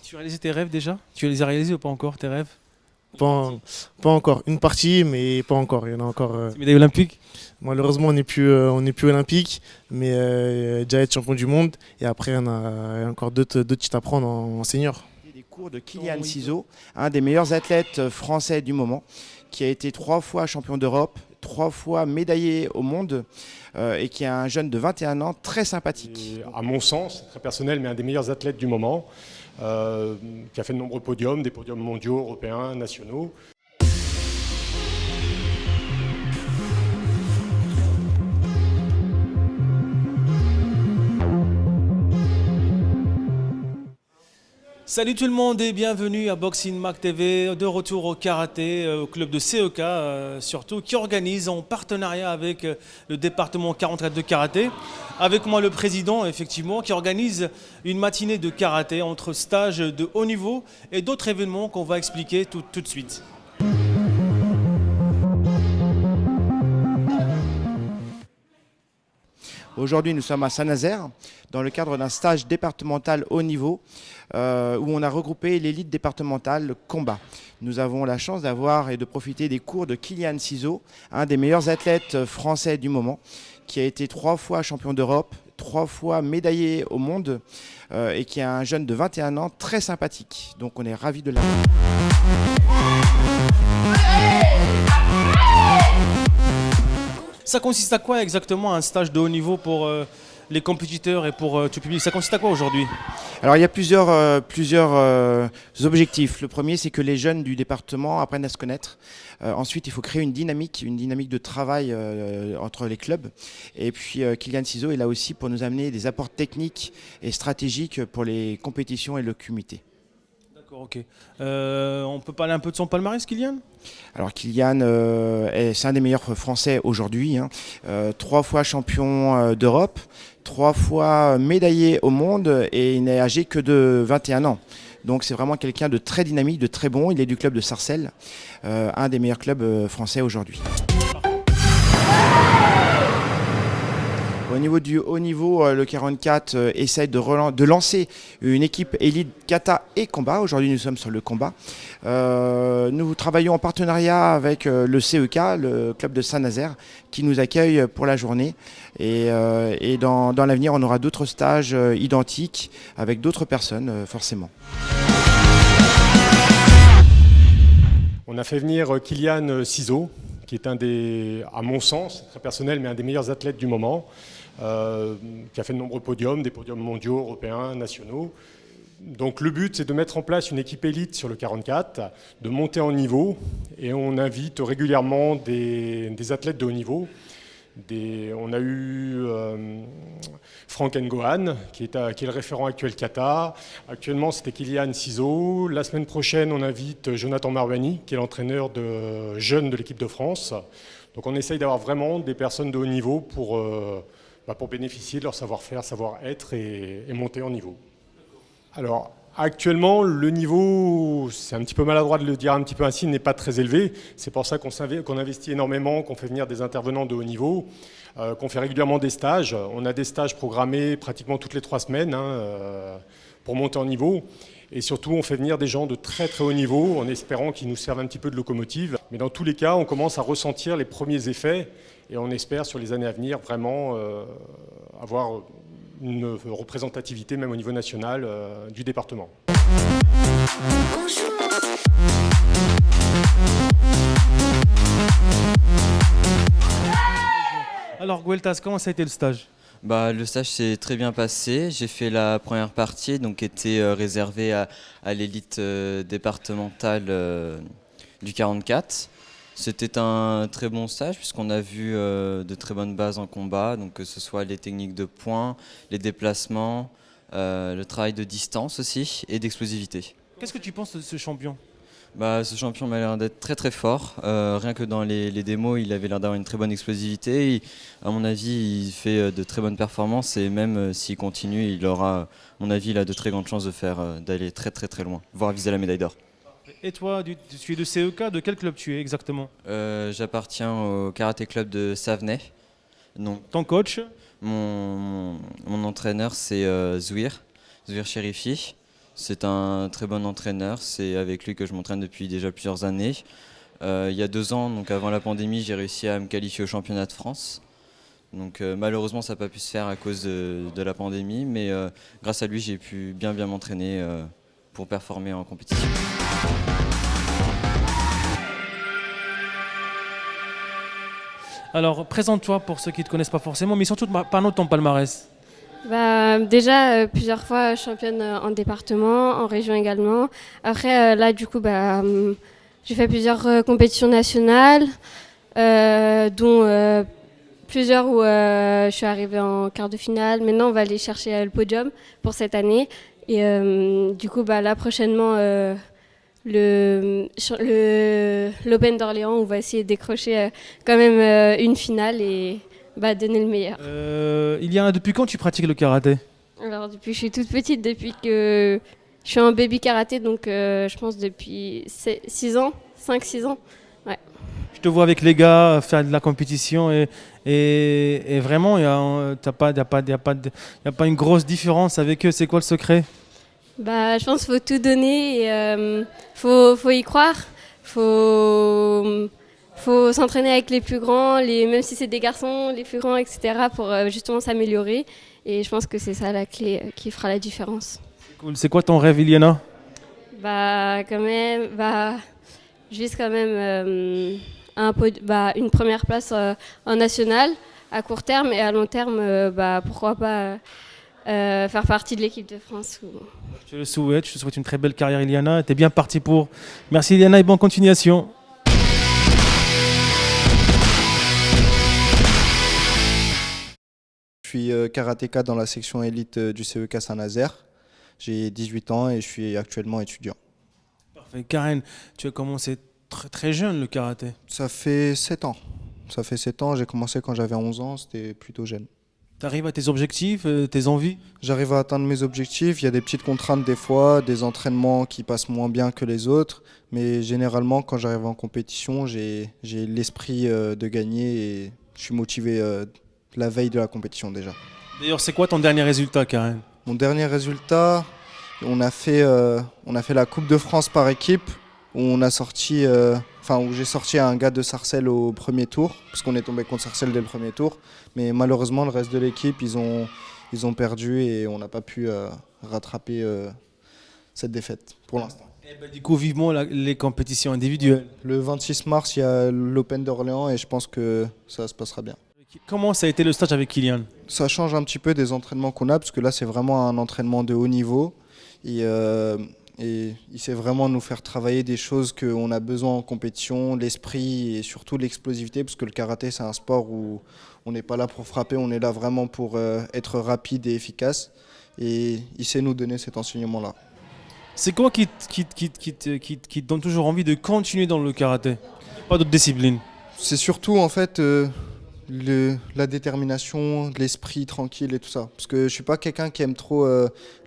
Tu as réalisé tes rêves déjà? Tu les as réalisés ou pas encore, tes rêves? Pas, pas encore. Une partie, mais pas encore. Il y en a encore. C'est médaille olympique? Malheureusement, on n'est plus olympique, mais déjà être champion du monde. Et après, il y a encore d'autres titres à prendre en senior. Des cours de Kylian Ciseaux, un des meilleurs athlètes français du moment, qui a été 3 fois champion d'Europe, 3 fois médaillé au monde et qui est un jeune de 21 ans très sympathique. Et à mon sens, très personnel, mais un des meilleurs athlètes du moment, qui a fait de nombreux podiums, des podiums mondiaux, européens, nationaux. Salut tout le monde et bienvenue à Boxing Mag TV, de retour au karaté, au club de CEK surtout, qui organise en partenariat avec le département 43 de karaté. Avec moi le président, effectivement, qui organise une matinée de karaté entre stages de haut niveau et d'autres événements qu'on va expliquer tout de suite. Aujourd'hui, nous sommes à Saint-Nazaire, dans le cadre d'un stage départemental haut niveau, où on a regroupé l'élite départementale combat. Nous avons la chance d'avoir et de profiter des cours de Kylian Ciseaux, un des meilleurs athlètes français du moment, qui a été 3 fois champion d'Europe, 3 fois médaillé au monde, et qui est un jeune de 21 ans très sympathique. Donc on est ravis de l'avoir. Ça consiste à quoi exactement un stage de haut niveau pour les compétiteurs et pour tout le public? Ça consiste à quoi aujourd'hui? Alors il y a plusieurs objectifs. Le premier, c'est que les jeunes du département apprennent à se connaître. Ensuite, il faut créer une dynamique de travail entre les clubs. Et puis Kylian Ciseaux est là aussi pour nous amener des apports techniques et stratégiques pour les compétitions et le comité. D'accord, ok. On peut parler un peu de son palmarès, Kylian? Alors Kylian, c'est un des meilleurs Français aujourd'hui, 3 fois champion d'Europe, 3 fois médaillé au monde et il n'est âgé que de 21 ans. Donc c'est vraiment quelqu'un de très dynamique, de très bon. Il est du club de Sarcelles, un des meilleurs clubs français aujourd'hui. Au niveau du haut niveau, le 44 essaye de lancer une équipe élite kata et combat. Aujourd'hui, nous sommes sur le combat. Nous travaillons en partenariat avec le CEK, le club de Saint-Nazaire, qui nous accueille pour la journée. Et dans l'avenir, on aura d'autres stages identiques avec d'autres personnes, forcément. On a fait venir Kylian Ciseaux, qui est à mon sens, très personnel, mais un des meilleurs athlètes du moment, qui a fait de nombreux podiums, des podiums mondiaux, européens, nationaux. Donc le but, c'est de mettre en place une équipe élite sur le 44, de monter en niveau, et on invite régulièrement des athlètes de haut niveau. On a eu Frank Ngohan, qui est le référent actuel kata. Actuellement, c'était Kylian Ciseaux. La semaine prochaine, on invite Jonathan Marwani, qui est l'entraîneur de jeunes de l'équipe de France. Donc on essaye d'avoir vraiment des personnes de haut niveau pour bénéficier de leur savoir-faire, savoir-être et monter en niveau. Alors, actuellement, le niveau, c'est un petit peu maladroit de le dire un petit peu ainsi, n'est pas très élevé. C'est pour ça qu'on investit énormément, qu'on fait venir des intervenants de haut niveau, qu'on fait régulièrement des stages. On a des stages programmés pratiquement toutes les 3 semaines pour monter en niveau. Et surtout, on fait venir des gens de très très haut niveau en espérant qu'ils nous servent un petit peu de locomotive. Mais dans tous les cas, on commence à ressentir les premiers effets et on espère sur les années à venir vraiment avoir une représentativité même au niveau national du département. Alors Gueltas, comment ça a été le stage? Le stage s'est très bien passé. J'ai fait la première partie, donc qui était réservée à l'élite départementale du 44. C'était un très bon stage puisqu'on a vu de très bonnes bases en combat, donc que ce soit les techniques de poing, les déplacements, le travail de distance aussi et d'explosivité. Qu'est-ce que tu penses de ce champion? Ce champion m'a l'air d'être très très fort. Rien que dans les démos, il avait l'air d'avoir une très bonne explosivité. À mon avis, il fait de très bonnes performances et même s'il continue, il aura, à mon avis, il a de très grandes chances d'aller très très très loin, voire viser la médaille d'or. Et toi, tu es de CEK, de quel club tu es exactement? J'appartiens au karaté club de Savenay. Ton coach? Mon entraîneur, c'est Zouir Chérifi. C'est un très bon entraîneur, c'est avec lui que je m'entraîne depuis déjà plusieurs années. Il y a 2 ans, donc avant la pandémie, j'ai réussi à me qualifier au championnat de France. Donc malheureusement, ça n'a pas pu se faire à cause de la pandémie, mais grâce à lui, j'ai pu bien m'entraîner pour performer en compétition. Alors, présente-toi pour ceux qui ne te connaissent pas forcément, mais surtout, parle-nous de ton palmarès. Bah, déjà, plusieurs fois championne en département, en région également. Après, là, du coup, j'ai fait plusieurs compétitions nationales, dont plusieurs où je suis arrivée en quart de finale. Maintenant, on va aller chercher le podium pour cette année. Et du coup, là, prochainement, l'Open d'Orléans, on va essayer de décrocher quand même une finale et donner le meilleur. Depuis quand tu pratiques le karaté? Alors, depuis que je suis toute petite, depuis que je suis en baby karaté, donc je pense depuis 6 ans, 5-6 ans. Ouais. Je te vois avec les gars faire de la compétition et vraiment, il n'y a pas une grosse différence avec eux. C'est quoi le secret? Je pense qu'il faut tout donner et faut y croire. Faut s'entraîner avec les plus grands, même si c'est des garçons, les plus grands, etc. pour justement s'améliorer. Et je pense que c'est ça la clé qui fera la différence. Cool. C'est quoi ton rêve, Iliana? Quand même, je vise quand même une première place en national à court terme et à long terme, pourquoi pas faire partie de l'équipe de France. Je te le souhaite. Je te souhaite une très belle carrière, Iliana. Tu es bien parti pour. Merci, Iliana, et bonne continuation. Je suis karatéka dans la section élite du CEK Saint-Nazaire. J'ai 18 ans et je suis actuellement étudiant. Parfait. Karen, tu as commencé très jeune le karaté. Ça fait 7 ans. Ça fait 7 ans, j'ai commencé quand j'avais 11 ans, c'était plutôt jeune. Tu arrives à tes objectifs, tes envies? J'arrive à atteindre mes objectifs, il y a des petites contraintes des fois, des entraînements qui passent moins bien que les autres, mais généralement quand j'arrive en compétition, j'ai l'esprit de gagner et je suis motivé la veille de la compétition déjà. D'ailleurs, c'est quoi ton dernier résultat, Karen? Mon dernier résultat, on a fait la Coupe de France par équipe où où j'ai sorti un gars de Sarcelles au premier tour, parce qu'on est tombé contre Sarcelles dès le premier tour. Mais malheureusement, le reste de l'équipe, ils ont perdu et on n'a pas pu rattraper cette défaite pour l'instant. Du coup, vivement les compétitions individuelles. Le 26 mars, il y a l'Open d'Orléans et je pense que ça se passera bien. Comment ça a été le stage avec Kylian? Ça change un petit peu des entraînements qu'on a, parce que là, c'est vraiment un entraînement de haut niveau. Et il sait vraiment nous faire travailler des choses qu'on a besoin en compétition, l'esprit et surtout l'explosivité, parce que le karaté, c'est un sport où on n'est pas là pour frapper, on est là vraiment pour être rapide et efficace. Et il sait nous donner cet enseignement-là. C'est quoi qui te donne toujours envie de continuer dans le karaté? Pas d'autres disciplines? C'est surtout en fait la détermination, l'esprit tranquille et tout ça. Parce que je suis pas quelqu'un qui aime trop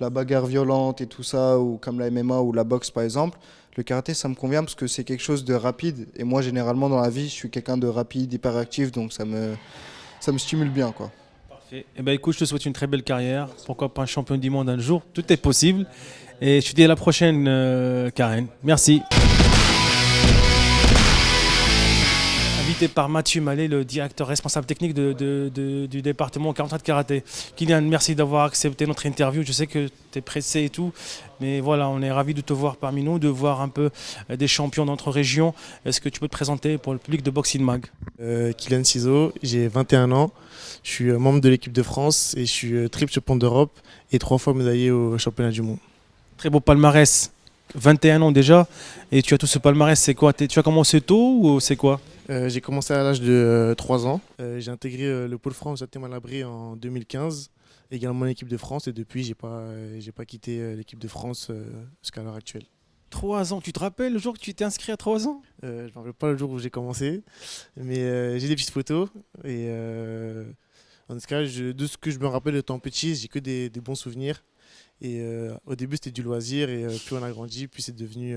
la bagarre violente et tout ça, ou comme la MMA ou la boxe par exemple. Le karaté, ça me convient parce que c'est quelque chose de rapide. Et moi, généralement, dans la vie, je suis quelqu'un de rapide, hyperactif, donc ça me stimule bien, quoi. Parfait. Écoute, je te souhaite une très belle carrière. Pourquoi pas un champion du monde un jour? Tout est possible. Et je te dis à la prochaine, Karen. Merci. Invité par Mathieu Mallet, le directeur responsable technique du département 43 de karaté. Kylian, merci d'avoir accepté notre interview. Je sais que tu es pressé et tout, mais voilà, on est ravis de te voir parmi nous, de voir un peu des champions de notre région. Est-ce que tu peux te présenter pour le public de Boxing Mag? Kylian Ciseaux, j'ai 21 ans. Je suis membre de l'équipe de France et je suis triple champion d'Europe et 3 fois médaillé au championnat du monde. Très beau palmarès. 21 ans déjà, et tu as tout ce palmarès, c'est quoi? Tu as commencé tôt ou c'est quoi? J'ai commencé à l'âge de 3 ans. J'ai intégré le pôle France à Malabry en 2015, également l'équipe de France, et depuis j'ai pas quitté l'équipe de France jusqu'à l'heure actuelle. 3 ans, tu te rappelles le jour que tu t'es inscrit à 3 ans? Je ne me rappelle pas le jour où j'ai commencé, mais j'ai des petites photos, et en tout cas, de ce que je me rappelle étant petit, j'ai que des bons souvenirs. Et au début, c'était du loisir, et plus on a grandi, plus c'est devenu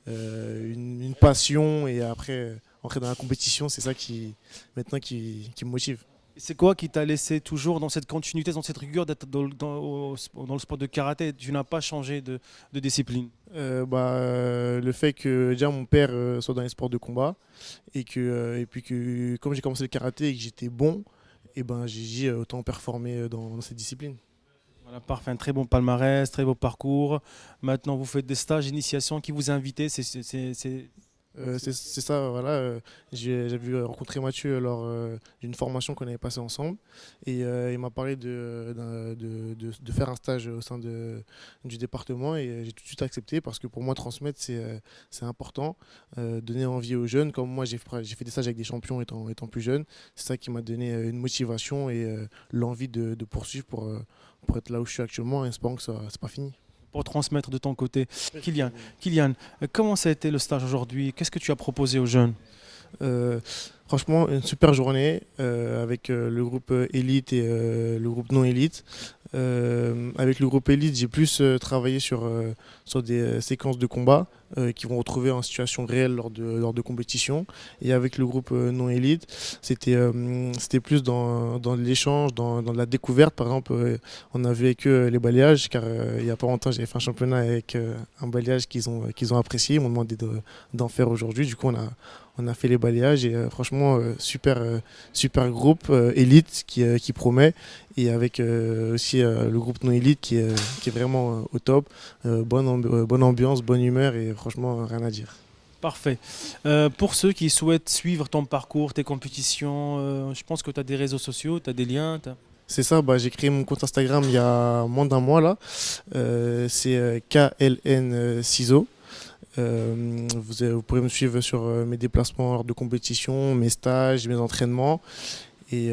une passion. Et après, entrer dans la compétition, c'est ça qui me motive. C'est quoi qui t'a laissé toujours dans cette continuité, dans cette rigueur d'être dans le sport de karaté? Tu n'as pas changé de discipline. Le fait que déjà mon père soit dans les sports de combat et puis que comme j'ai commencé le karaté et que j'étais bon, et ben j'ai dit autant performer dans cette discipline. Voilà, parfait, un très bon palmarès, très beau parcours. Maintenant, vous faites des stages d'initiation. Qui vous a invité? C'est ça, voilà. J'avais rencontré Mathieu lors d'une formation qu'on avait passée ensemble et il m'a parlé de faire un stage au sein du département et j'ai tout de suite accepté parce que pour moi transmettre c'est important, donner envie aux jeunes. Comme moi j'ai fait des stages avec des champions étant plus jeune, c'est ça qui m'a donné une motivation et l'envie de poursuivre pour être là où je suis actuellement en espérant que ça c'est pas fini. Pour transmettre de ton côté. Kylian, comment ça a été le stage aujourd'hui? Qu'est-ce que tu as proposé aux jeunes? Franchement, une super journée avec le groupe élite et le groupe non élite. Avec le groupe élite, j'ai plus travaillé sur des séquences de combat qui vont retrouver en situation réelle lors de compétitions. Et avec le groupe non élite, c'était plus dans l'échange, dans la découverte. Par exemple, on a vu avec eux les balayages, car il n'y a pas longtemps, j'avais fait un championnat avec un balayage qu'ils ont apprécié. Ils m'ont demandé d'en faire aujourd'hui. Du coup, on a fait les balayages et franchement, super groupe élite qui promet. Et avec aussi le groupe non élite qui est vraiment au top. Bonne ambiance, bonne humeur et franchement, rien à dire. Parfait. Pour ceux qui souhaitent suivre ton parcours, tes compétitions, je pense que tu as des réseaux sociaux, tu as des liens. C'est ça, j'ai créé mon compte Instagram il y a moins d'un mois là. C'est KLN Ciseaux. Vous pourrez me suivre sur mes déplacements lors de compétition, mes stages, mes entraînements. Et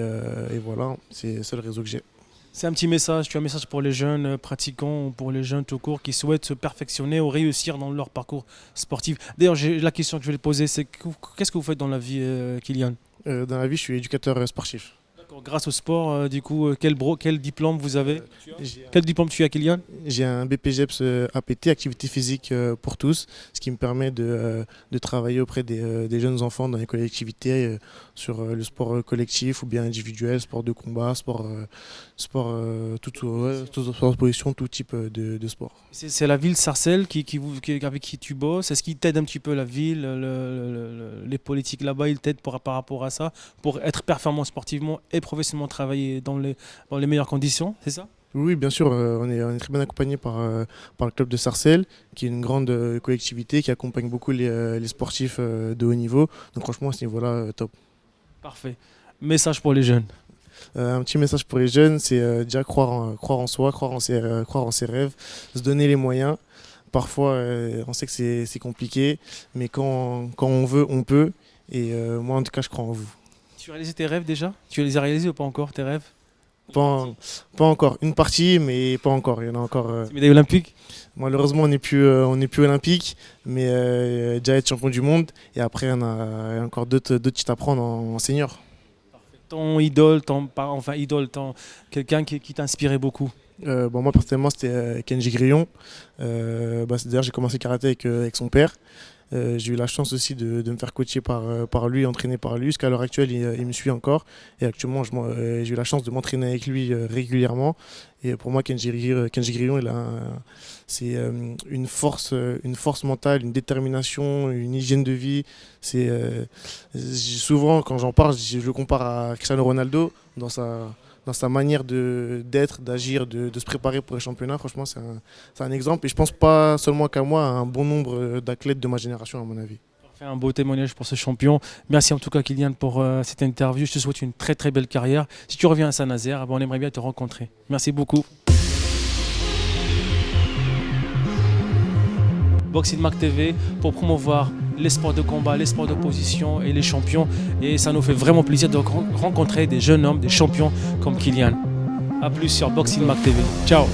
voilà, c'est le seul réseau que j'ai. C'est un petit message, tu as un message pour les jeunes pratiquants ou pour les jeunes tout court qui souhaitent se perfectionner ou réussir dans leur parcours sportif. D'ailleurs, la question que je vais te poser, c'est qu'est-ce que vous faites dans la vie, Kylian? Dans la vie, je suis éducateur sportif. Grâce au sport, du coup, quel diplôme vous avez? Quel diplôme tu as, Kylian? J'ai un BPGEPS APT, activité physique pour tous, ce qui me permet de travailler auprès des jeunes enfants dans les collectivités sur le sport collectif ou bien individuel, sport de combat, sport de position, tout type de sport. C'est la ville Sarcelles avec qui tu bosses. Est-ce qu'il t'aide un petit peu la ville, les politiques là-bas, ils t'aident par rapport à ça, pour être performant sportivement et professionnellement travailler dans les meilleures conditions, c'est ça? Oui, bien sûr, on est très bien accompagné par le club de Sarcelles, qui est une grande collectivité qui accompagne beaucoup les sportifs de haut niveau. Donc franchement, à ce niveau-là, top. Parfait. Message pour les jeunes. Un petit message pour les jeunes, c'est déjà croire en soi, croire en ses rêves, se donner les moyens. Parfois, on sait que c'est compliqué, mais quand on veut, on peut. Et moi, en tout cas, je crois en vous. Tu as réalisé tes rêves déjà? Tu les as réalisés ou pas encore, tes rêves? Pas encore. Une partie, mais pas encore. Il y en a encore. Médaille olympique? Malheureusement, on n'est plus olympique, mais déjà être champion du monde. Et après, il y a encore d'autres titres à prendre en senior. Ton idole, quelqu'un qui t'inspirait beaucoup? Moi, personnellement, c'était Kenji Grillon. D'ailleurs, j'ai commencé le karaté avec son père. J'ai eu la chance aussi de me faire coacher par lui, entraîner par lui. Jusqu'à l'heure actuelle, il me suit encore. Et actuellement, j'ai eu la chance de m'entraîner avec lui régulièrement. Et pour moi, Kenji Grillon, c'est une force mentale, une détermination, une hygiène de vie. Souvent, quand j'en parle, je le compare à Cristiano Ronaldo dans sa manière d'être, d'agir, de se préparer pour les championnats. Franchement, c'est un exemple. Et je pense pas seulement qu'à moi, à un bon nombre d'athlètes de ma génération, à mon avis. Un beau témoignage pour ce champion. Merci en tout cas, Kylian, pour cette interview. Je te souhaite une très très belle carrière. Si tu reviens à Saint-Nazaire, on aimerait bien te rencontrer. Merci beaucoup. Boxing Mac TV pour promouvoir les sports de combat, les sports d'opposition et les champions. Et ça nous fait vraiment plaisir de rencontrer des jeunes hommes, des champions comme Kylian. A plus sur Boxing Mac TV. Ciao.